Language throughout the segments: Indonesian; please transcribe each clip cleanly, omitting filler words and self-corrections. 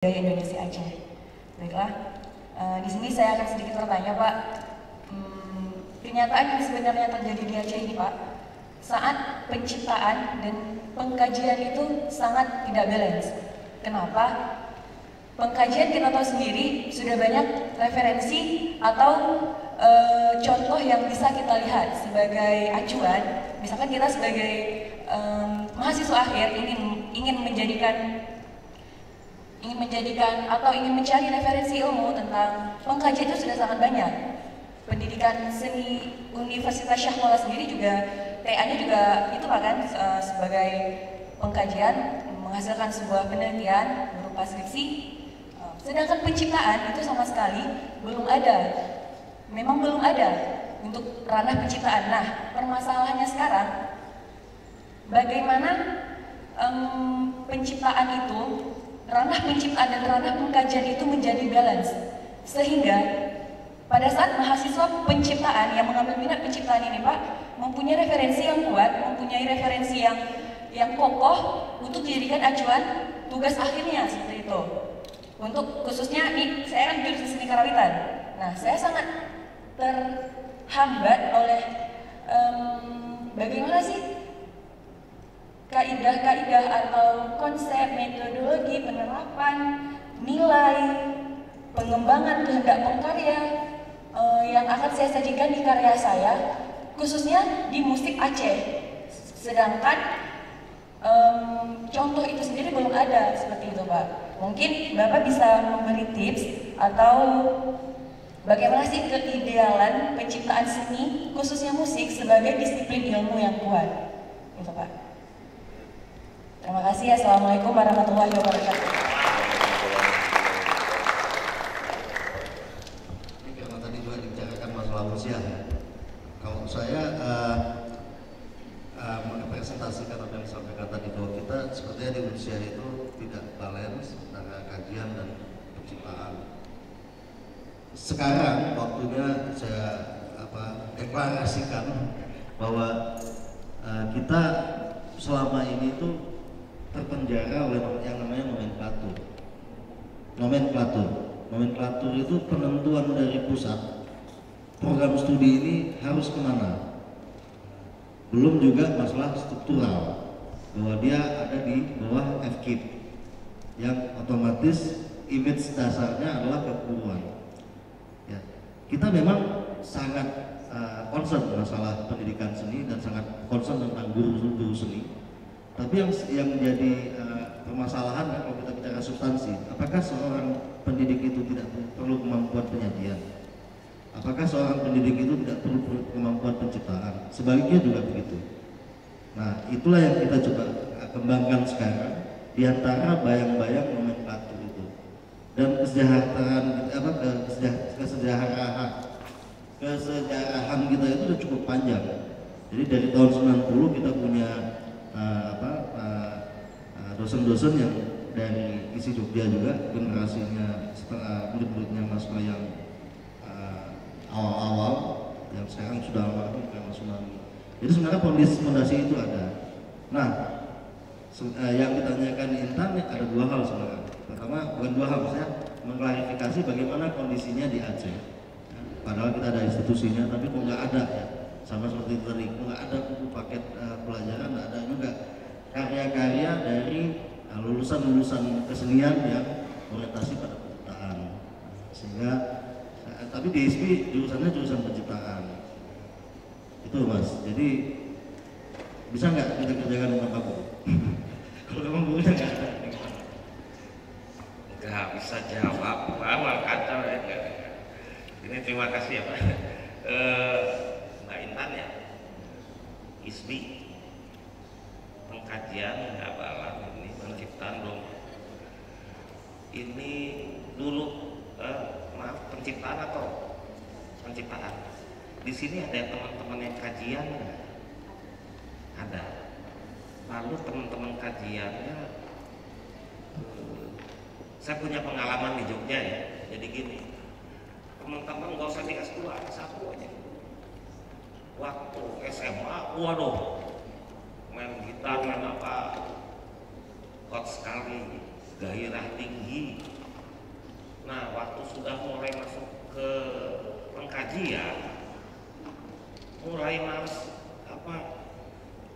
Budaya Indonesia Aceh. Baiklah, di sini saya akan sedikit bertanya, Pak. Kenyataan yang sebenarnya terjadi di Aceh ini, Pak, saat penciptaan dan pengkajian itu sangat tidak balance. Kenapa? Pengkajian kita tahu sendiri sudah banyak referensi atau contoh yang bisa kita lihat sebagai acuan. Misalkan kita sebagai mahasiswa akhir ingin menjadikan atau ingin mencari referensi ilmu tentang pengkajian itu sudah sangat banyak. Pendidikan seni Universitas Syah Mulla sendiri juga TA-nya juga itu Pak kan sebagai pengkajian menghasilkan sebuah penelitian berupa skripsi. Sedangkan penciptaan itu sama sekali belum ada. Memang belum ada untuk ranah penciptaan. Nah, permasalahannya sekarang bagaimana penciptaan itu, ranah penciptaan dan ranah pengkajian itu menjadi balance, sehingga pada saat mahasiswa penciptaan yang mengambil minat penciptaan ini, Pak, mempunyai referensi yang kuat, mempunyai referensi yang kokoh untuk dijadikan acuan tugas akhirnya seperti itu. Untuk khususnya nih, saya kan jurusan seni karawitan. Nah, saya sangat terhambat oleh bagaimana sih kaidah-kaidah atau konsep, metodologi, penerapan, nilai, pengembangan kehendak pengkarya yang akan saya sajikan di karya saya, khususnya di musik Aceh. Sedangkan contoh itu sendiri belum ada seperti itu, Pak. Mungkin Bapak bisa memberi tips atau bagaimana sih keidealan penciptaan seni, khususnya musik, sebagai disiplin ilmu yang kuat, gitu Pak. Terima kasih. Assalamualaikum warahmatullahi wabarakatuh. Ini karena tadi juga dibicarakan masalah usia. Kalau saya merepresentasikan apa yang disampaikan tadi bahwa kita sepertinya di usia itu tidak balance antara kajian dan penciptaan. Sekarang waktunya saya deklarasikan bahwa kita selama ini tuh terpenjara oleh yang namanya nomenklatur. Nomenklatur itu penentuan dari pusat. Program studi ini harus kemana? Belum juga masalah struktural, bahwa dia ada di bawah FKIP, yang otomatis image dasarnya adalah keguruan. Ya, kita memang sangat concern masalah pendidikan seni dan sangat concern tentang guru-guru seni. Tapi yang menjadi permasalahan kalau kita bicara substansi, apakah seorang pendidik itu tidak perlu kemampuan penyajian? Apakah seorang pendidik itu tidak perlu kemampuan penciptaan? Sebaliknya juga begitu. Nah, itulah yang kita coba kembangkan sekarang di antara bayang-bayang nomenklatur itu. Dan kesejarahan kita itu sudah cukup panjang. Jadi dari tahun 90 kita punya dosen-dosen yang dari isi Jogja juga, generasinya murid-muridnya Mas yang awal-awal, yang sekarang sudah almarhum karena tsunami. Jadi sebenarnya fondasi itu ada. Nah, yang ditanyakan Intan ada dua hal sebenarnya. Pertama, bukan dua hal, maksudnya mengklarifikasi bagaimana kondisinya di Aceh. Padahal kita ada institusinya, tapi kok nggak ada ya. Sama seperti tadi, nggak ada buku paket pelajaran, nggak ada juga karya-karya dari lulusan-lulusan kesenian yang orientasi pada penciptaan. Sehingga, tapi di ISP jurusannya jurusan penciptaan. Itu Mas. Jadi bisa nggak kita kerjakan dengan Pak Guru? Kalau memang gurunya nggak ada. Nggak bisa jawab, awal kacau ya. Ini terima kasih ya Pak. Mbak Intan ya, ISBI pengkajian hafalan ini penciptaan dong. Ini dulu penciptaan atau penciptaan. Di sini ada teman-teman yang kajian ada. Lalu teman-teman kajiannya, saya punya pengalaman di Jogja ya. Jadi gini, teman-teman nggak usah di S2, S1 aja. Waktu SMA, waduh, main gitar, main apa, hot sekali, gairah tinggi, waktu sudah mulai masuk ke pengkajian, mulai males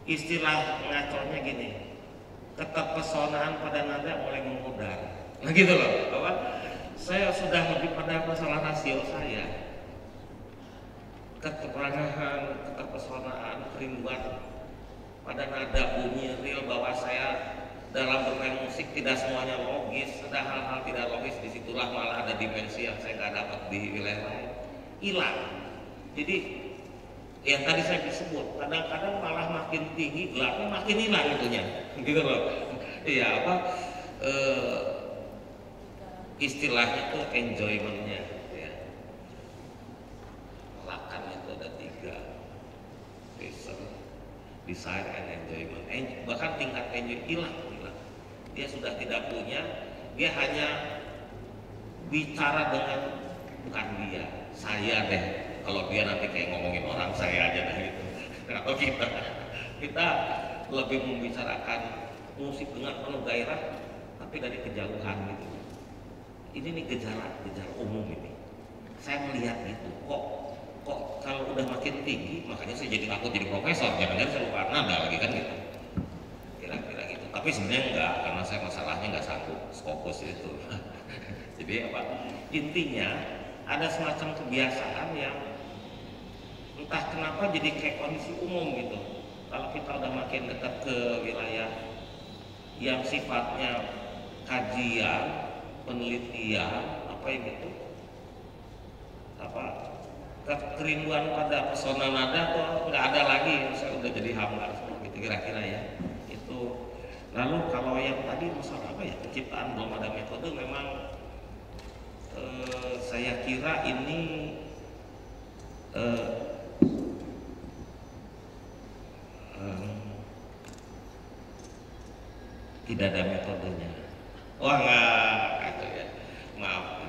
istilah ngaconya gini, keterpesonaan pada nada mulai memudar. Nah gitu loh, bahwa saya sudah lebih pada masalah rasio saya, keterangan, keterpesonaan, kerinduan pada nada bunyi real, bahwa saya dalam bermain musik tidak semuanya logis, ada hal-hal tidak logis, disitulah malah ada dimensi yang saya nggak dapat di wilayah lain, hilang. Jadi yang tadi saya disebut, kadang-kadang malah makin tinggi gelapnya makin hilang itunya, gitu loh. Iya istilahnya tuh enjoymentnya, ya. Lakan itu ada 3, pleasure, desire, and enjoyment. Bahkan tingkat enjoy hilang. Dia sudah tidak punya, dia hanya bicara dengan bukan dia, saya deh. Kalau dia nanti kayak ngomongin orang, saya aja deh gitu. Atau kita lebih membicarakan musik dengan penuh gairah, tapi dari kejauhan gitu. Ini nih gejala umum ini. Saya melihat gitu, kok kalau udah makin tinggi, makanya saya jadi takut jadi profesor. Jangan-jangan saya lupa nada lagi kan gitu. Kira-kira gitu. Tapi sebenarnya enggak, karena saya masalahnya nggak sanggup fokus itu. Jadi intinya ada semacam kebiasaan yang entah kenapa jadi kayak kondisi umum gitu. Kalau kita udah makin dekat ke wilayah yang sifatnya kajian, penelitian, gitu, kerinduan pada pesona nada kok nggak ada lagi. Saya udah jadi hambar semua gitu kira-kira ya. Itu. Lalu kalau yang tadi masalah penciptaan belum ada metode, memang saya kira ini tidak ada metodenya. Wah nggak, gitu ya. Maaf,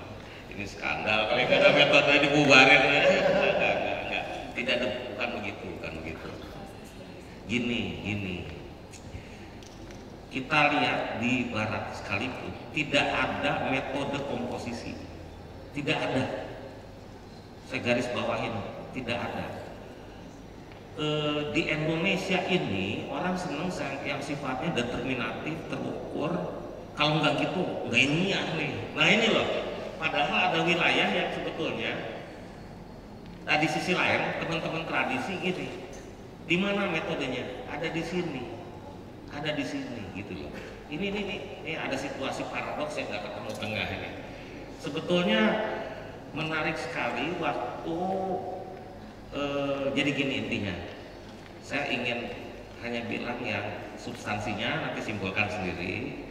ini skandal. Kalau nggak ada metode dibubarin. Nggak. Tidak ada, bukan begitu. Gini. Kita lihat di barat sekalipun tidak ada metode komposisi. Tidak ada. Saya garis bawahin, tidak ada. Di Indonesia ini orang senang yang sifatnya determinatif, terukur. Kalau nggak gitu, nggak ilmiah nih. Nah ini loh, padahal ada wilayah yang sebetulnya, nah di sisi lain teman-teman tradisi gini, di mana metodenya? Ada di sini, gitu loh. Ini ada situasi paradoks yang nggak ketemu tengah ini. Sebetulnya menarik sekali waktu. Jadi gini intinya, saya ingin hanya bilang yang substansinya nanti simpulkan sendiri.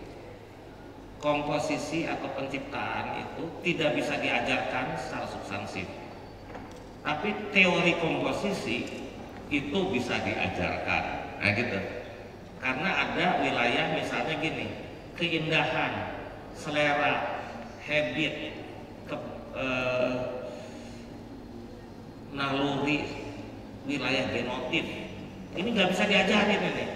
Komposisi atau penciptaan itu tidak bisa diajarkan secara substansif, tapi teori komposisi itu bisa diajarkan. Nah gitu, karena ada wilayah misalnya gini, keindahan, selera, habit, naluri, wilayah genotip, ini nggak bisa diajarin ini.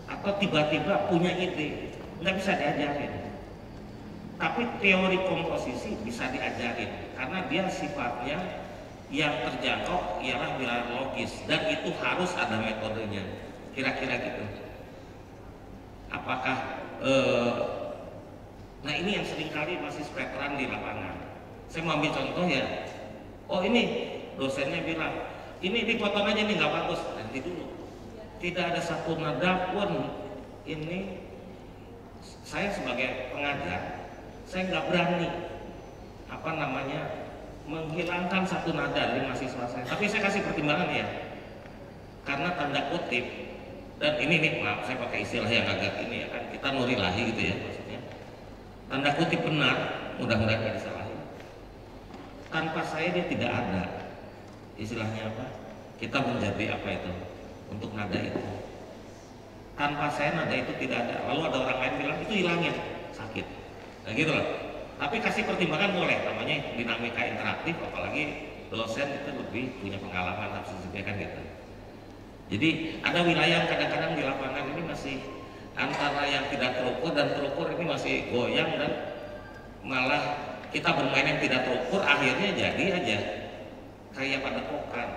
Atau tiba-tiba punya ide, nggak bisa diajarin. Tapi teori komposisi bisa diajarin, karena dia sifatnya yang terjangkau ialah wilayah logis, dan itu harus ada metodenya. Kira-kira gitu. Apakah nah ini yang seringkali masih spektran di lapangan. Saya mau ambil contoh ya. Oh ini dosennya bilang, ini dipotong aja nih nggak bagus. Nanti dulu. Tidak ada satu nada pun. Ini saya sebagai pengajar, saya nggak berani menghilangkan satu nada dari mahasiswa saya. Tapi saya kasih pertimbangan ya, karena tanda kutip, dan ini maaf saya pakai istilah yang agak ini ya kan, kita nurilahi gitu ya maksudnya. Tanda kutip benar, mudah-mudahan nggak disalahin. Tanpa saya dia tidak ada. Istilahnya apa? Kita menjadi apa itu untuk nada itu. Tanpa saya nada itu tidak ada. Lalu ada orang lain bilang itu hilangin, sakit. Nah gitu loh. Tapi kasih pertimbangan boleh, namanya dinamika interaktif, apalagi dosen itu lebih punya pengalaman harus disediakan gitu. Jadi ada wilayah kadang-kadang di lapangan ini masih antara yang tidak terukur dan terukur, ini masih goyang dan malah kita bermain yang tidak terukur, akhirnya jadi aja kayak padepokan.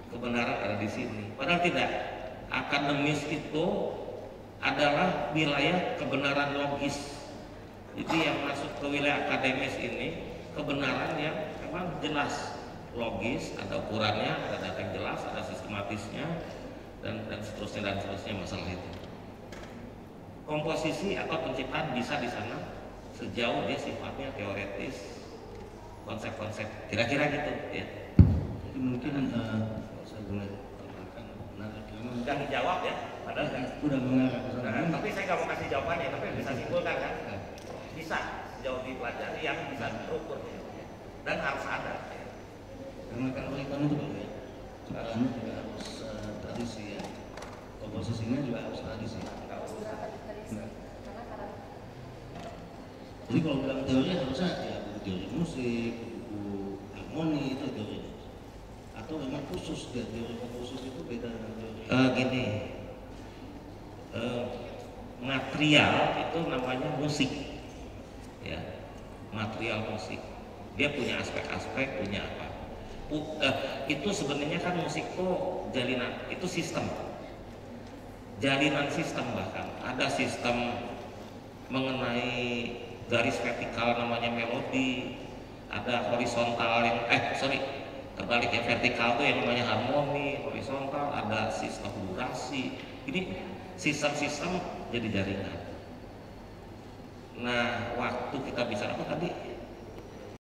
Kebenaran ada di sini. Padahal tidak. Akademis itu adalah wilayah kebenaran logis. Jadi yang masuk ke wilayah akademis ini kebenaran yang memang jelas, logis, ada ukurannya, ada data yang jelas, ada sistematisnya, dan seterusnya masalah itu. Komposisi atau penciptaan bisa di sana sejauh dia sifatnya teoretis, konsep-konsep, kira-kira gitu ya. Jadi mungkin saya boleh tambahkan, benar karena Udah dijawab ya, padahal udah mengarah ke sana. nah, tapi saya nggak mau kasih jawabannya, tapi bisa simpulkan kan? Bisa sejauh dipelajari yang bisa terukur dan harus ada. Karena kalau itu Pak ya, ciptaannya juga harus tradisi ya, komposisinya juga harus tradisi. Jadi kalau bilang teori harusnya ya buku teori musik, buku harmoni itu teori. Atau memang khusus ya, teori khusus itu beda dengan teori. Gini, material itu namanya musik, ya, material musik. Dia punya aspek-aspek, punya apa? Itu sebenarnya kan musik itu jalinan, itu sistem, jalinan sistem, bahkan ada sistem mengenai garis vertikal namanya melodi, ada horizontal yang terbalik ya, vertikal itu yang namanya harmoni, horizontal ada sistem durasi. Ini sistem-sistem jadi jaringan. Nah, waktu kita bicara apa tadi?